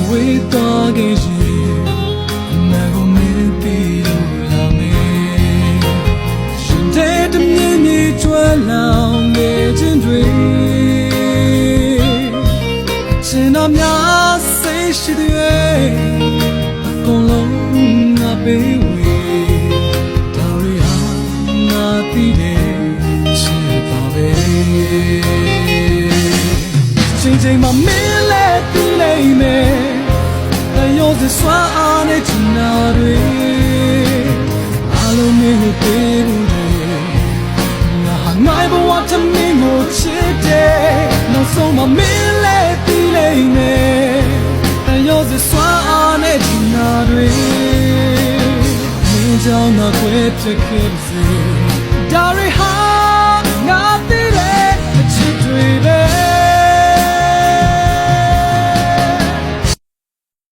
ဝေးသွားခဲ့ရင်အနာကိုမင်းသိလို့လာမယ်ရှင်တဲ့တမြင်မြင်ကျွမ်းလောင်နေခြင်းတွေရှင်တော်များစိတ်ရှိတဲ့အကုန်လုံးငါပေးဝေတော်ရီဟာငါသိတယ်ချစ်ပါပဲချိန်မှာမင်းလည်းသိလိမ့်မယ်တယောစစွာအားနဲ့ချင်နာတွေအလုံးမင်းကိုပေးဘူးတယ်ငါဟာငါ့ဘဝတမင်းကိုချစ်တယ်နောက်ဆုံးမှာမင်းလည်းသိလိမ့်မယ်တယောစစွာအားနဲ့ချင်နာတွေမင်းကြောင့်တော့ွယ်ဖြစ်ခဲ့